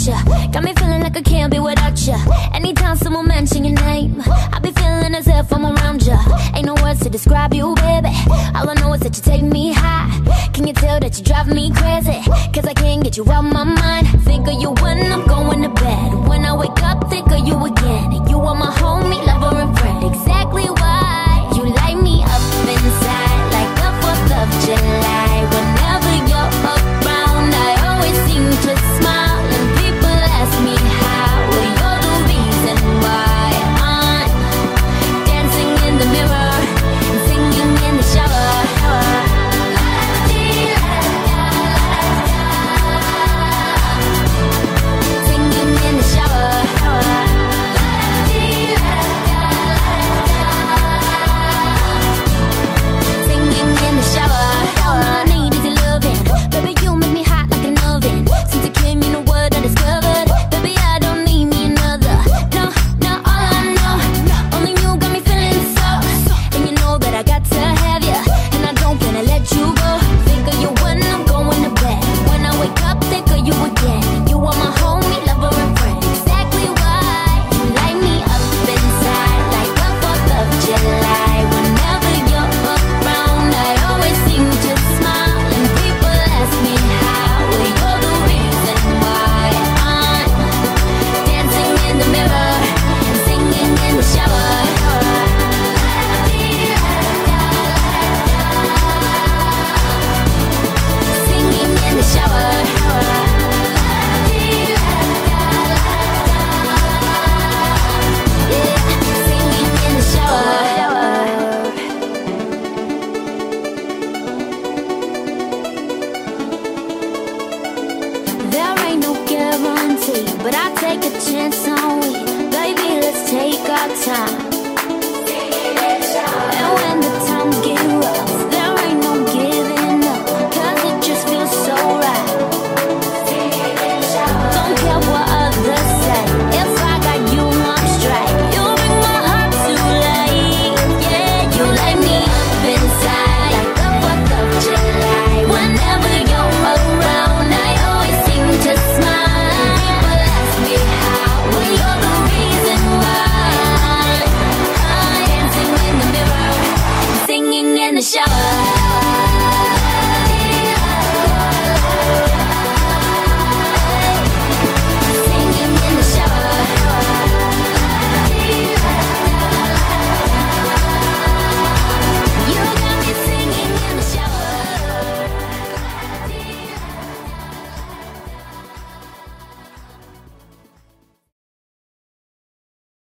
ya. Got me feeling like I can't be without ya. Anytime someone mention your name, I be feeling as if I'm around ya. Ain't no words to describe you, baby. All I know is that you take me high. Can you tell that you drive me crazy? Cause I can't get you out my mind. Think of you when I'm going to bed. When I wake up, think of you again. You are my homie, lover and friend. Exactly why you light me up inside like the 4th of July. Whenever you're around, I always seem to smile. And people ask me how, well, you're the reason why I'm dancing in the mirror and singing in the shower. Singing in the shower. Singing in the shower. All I need is your loving. Baby, you make me hot like an oven. Since you came, you know what I discovered. Baby, I don't need me another. No, no, all I know, only you got me feeling so. And you know that I got to have you, and I don't wanna let you go. Think of you when I'm going to bed. When I wake up, think of you again. You are my homie, lover and friend. Exactly why you light me up inside like the 4th of July. Whenever you're around, I always seem to smile. And people ask me how, well, you're the reason why I'm dancing in the mirror and singing in the shower. Singing in the shower. Yeah, singing in the shower. There ain't no guarantee, but I take a chance on we. Baby, let's take our time.